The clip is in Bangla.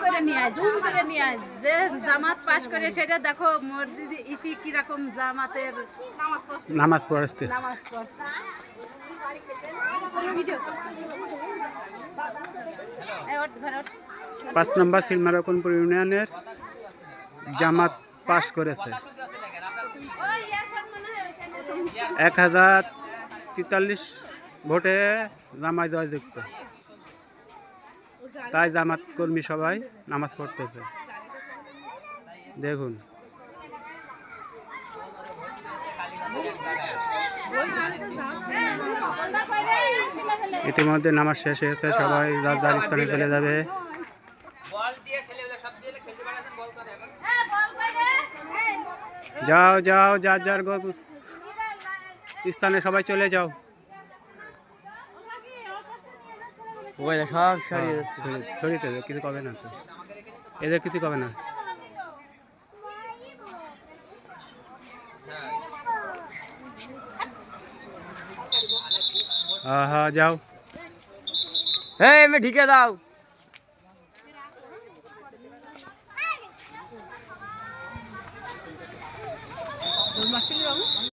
করে নিয়ে আয়, জুম করে নিয়ে আয়। যে জামাত পাশ করে সেটা দেখো মোর দিদি ইসি কিরকম জামাতের নামাজ পড়াচ্ছে। নামাজ পড়ছে। ভিডিও কর। এই ওঠ ঘরে ওঠ। 5 নম্বর শিলমারকনপুর ইউনিয়নের জামাত পাশ করেছে। ওই ইয়ারফোন মনে হয় ওখানে। 1043 ভোটে জামায় জয়যুক্ত। তাই জামাত কর্মী সবাই নামাজ পড়তেছে। দেখুন ইতিমধ্যে নামাজ শেষ হয়েছে, সবাই যার যার স্থানে চলে যাবে। যাও যাও যার যার স্থানে সবাই চলে যাও। সব সরিয়ে দেবে, কিছু কবে না তো, এদের কিছু কবে না। হ্যাঁ যাও। এই ঢিকে দাও।